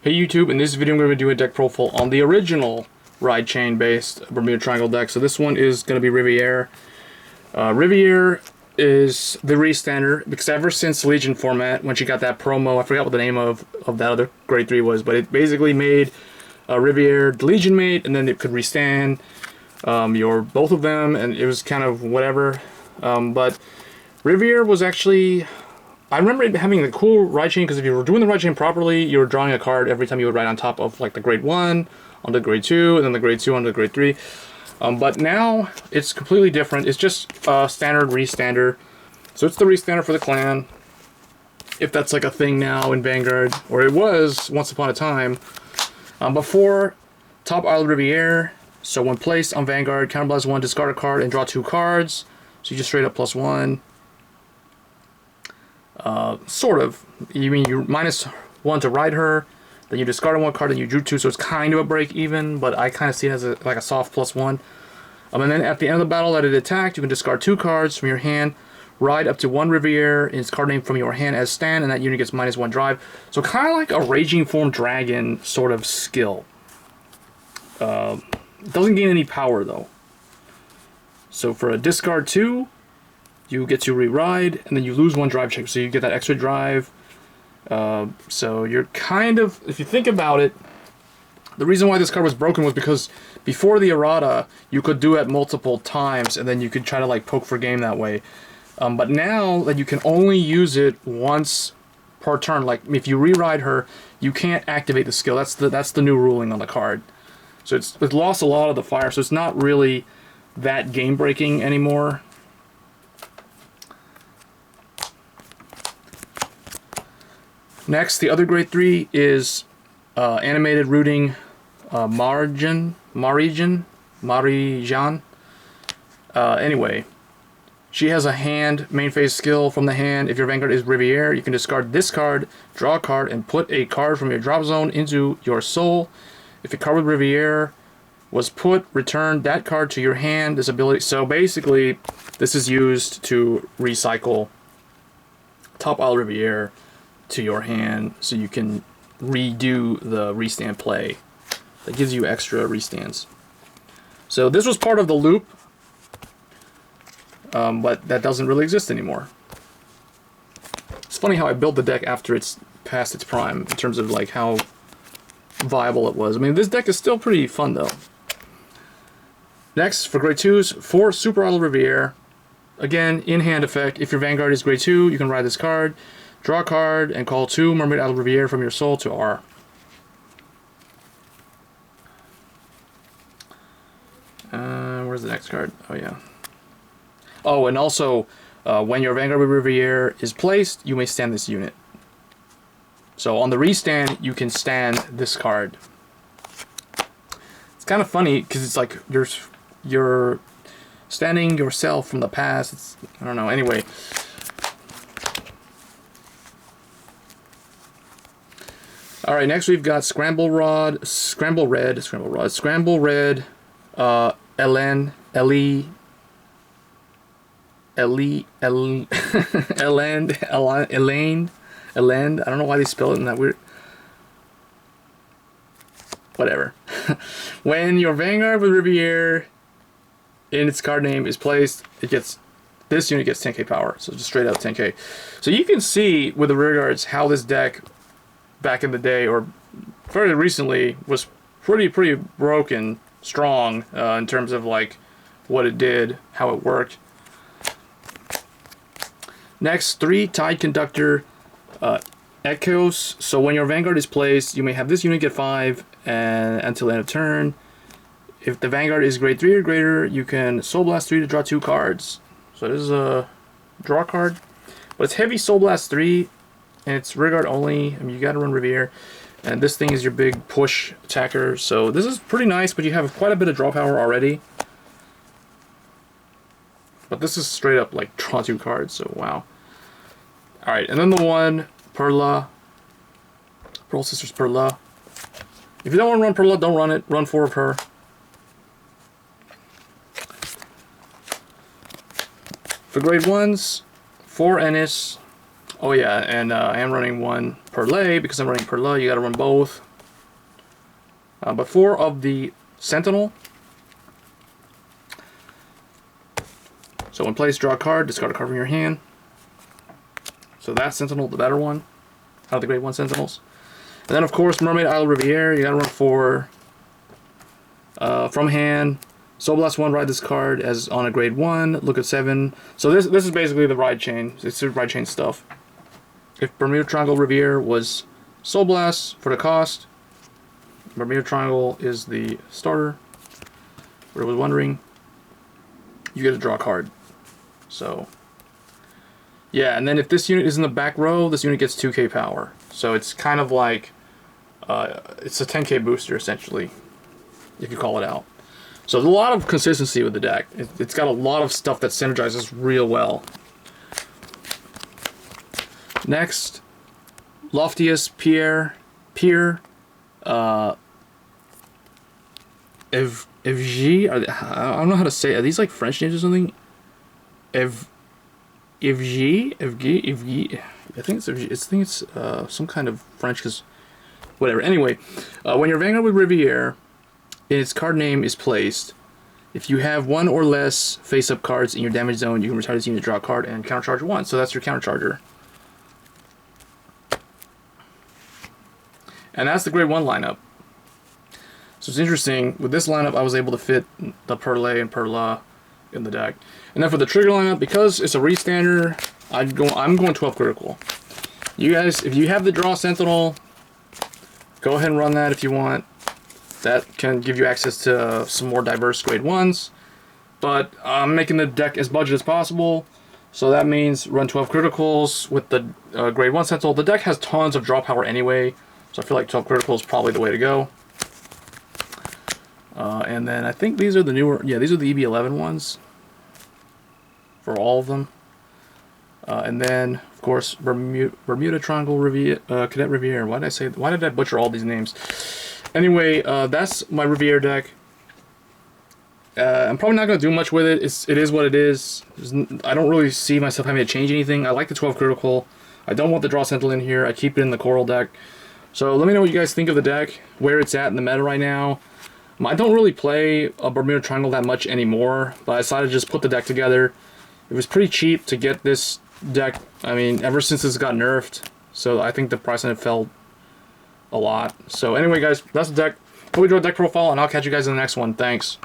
Hey YouTube, in this video I'm going to do a deck profile on the original ride chain based Bermuda Triangle deck. So this one is going to be Riviere. Riviere is the restander because ever since Legion format, when she got that promo, I forgot what the name of that other grade 3 was, but it basically made Riviere the Legion mate, and then it could restand both of them, and it was kind of whatever. But Riviere was actually... I remember it having a cool ride chain because if you were doing the ride chain properly, you were drawing a card every time you would ride on top of like the grade 1, onto grade 2, and then the grade 2 onto the grade 3. But now it's completely different. It's just a standard restander. So it's the restander for the clan, if that's like a thing now in Vanguard, or it was once upon a time. Before top Idol Riviere, so when placed on Vanguard, counterblast 1, discard a card, and draw 2 cards. So you just straight up +1. Sort of. You mean you -1 to ride her, then you discard 1 card, and you drew 2, so it's kind of a break even, but I kind of see it as like a soft +1. And then at the end of the battle that it attacked, you can discard 2 cards from your hand, ride up to 1 Riviere in its card name from your hand as stand, and that unit gets -1 drive. So kind of like a Raging Form Dragon sort of skill. It doesn't gain any power though. So for a discard 2, you get to re-ride, and then you lose 1 drive check, so you get that extra drive. So you're kind of, if you think about it, the reason why this card was broken was because before the errata, you could do it multiple times, and then you could try to like poke for game that way. But now that you can only use it once per turn, like if you re-ride her, you can't activate the skill. That's the new ruling on the card. So it lost a lot of the fire, so it's not really that game-breaking anymore. Next, the other grade 3 is animated rooting Marijan. Anyway, she has a hand main phase skill from the hand. If your Vanguard is Riviere, you can discard this card, draw a card, and put a card from your drop zone into your soul. If a card with Riviere was put, return that card to your hand. This ability. So basically, this is used to recycle top Idol Riviere to your hand, so you can redo the restand play. That gives you extra restands. So this was part of the loop, but that doesn't really exist anymore. It's funny how I built the deck after it's past its prime in terms of like how viable it was. I mean, this deck is still pretty fun though. Next, for grade 2s, for Super Idol Riviere, again, in-hand effect. If your Vanguard is grade 2, you can ride this card, draw a card, and call 2 Mermaid Idol Riviere from your soul to R. Where's the next card? Oh, yeah. Oh, and also, when your Vanguard Riviere is placed, you may stand this unit. So on the restand, you can stand this card. It's kind of funny, because it's like you're standing yourself from the past. It's, I don't know, anyway. Alright, next we've got Scramble Red Eilend, Eilend. I don't know why they spell it in that weird... Whatever. When your Vanguard with Riviere in its card name is placed, this unit gets 10k power, so just straight out 10k. So you can see with the rear guards how this deck back in the day, or fairly recently, was pretty broken strong in terms of like what it did, how it worked. Next, 3 Tide Conductor Ekhos. So when your Vanguard is placed, you may have this unit get 5 and until end of turn. If the Vanguard is grade 3 or greater, you can Soul Blast 3 to draw 2 cards. So this is a draw card, but it's heavy Soul Blast 3. And it's rear guard only. I mean, you gotta run Riviere. And this thing is your big push attacker. So this is pretty nice, but you have quite a bit of draw power already. But this is straight up like draw 2 cards, so wow. Alright, and then the one, Perla. Pearl Sisters Perla. If you don't want to run Perla, don't run it. Run 4 of her. For grade 1s, 4 Enis. Oh yeah, and I am running 1 Perle because I'm running Perla. You gotta run both. But 4 of the Sentinel. So when placed, draw a card, discard a card from your hand. So that's Sentinel, the better one out of the grade 1 Sentinels. And then of course Mermaid, Idol Riviere. You gotta run 4 from hand. Soul Blast 1, ride this card as on a grade 1. Look at 7. So this is basically the ride chain. It's the ride chain stuff. If Bermuda Triangle Riviere was Soul Blast for the cost, Bermuda Triangle is the starter. For whoever was wondering, you get to draw a card. So yeah, and then if this unit is in the back row, this unit gets 2k power. So it's kind of like it's a 10k booster essentially, if you call it out. So there's a lot of consistency with the deck. It's got a lot of stuff that synergizes real well. Next, Loftiest, Pier, Evge. I don't know how to say it. Are these like French names or something? Evge. I think it's Evge. I think it's some kind of French, because whatever. Anyway, when your Vanguard with Riviere, its card name is placed. If you have 1 or less face-up cards in your damage zone, you can retire this unit, draw a card, and countercharge 1. So that's your countercharger. And that's the grade 1 lineup. So it's interesting, with this lineup I was able to fit the Perle and Perla in the deck. And then for the trigger lineup, because it's a restander, I'm going 12 critical. You guys, if you have the draw Sentinel, go ahead and run that if you want. That can give you access to some more diverse grade 1s. But I'm making the deck as budget as possible. So that means run 12 criticals with the grade 1 Sentinel. The deck has tons of draw power anyway, so I feel like 12 criticals is probably the way to go. And then I think these are the newer, yeah, these are the EB11 ones for all of them. And then, of course, Bermuda Triangle Riviere, Cadet Riviere. Why did I butcher all these names? Anyway, that's my Riviere deck. I'm probably not going to do much with it. It is what it is. I don't really see myself having to change anything. I like the 12 critical. I don't want the draw Sentinel in here. I keep it in the Coral deck. So let me know what you guys think of the deck, where it's at in the meta right now. I don't really play a Bermuda Triangle that much anymore, but I decided to just put the deck together. It was pretty cheap to get this deck, I mean, ever since it's got nerfed. So I think the price on it fell a lot. So anyway, guys, that's the deck. Hope you enjoyed the deck profile, and I'll catch you guys in the next one. Thanks.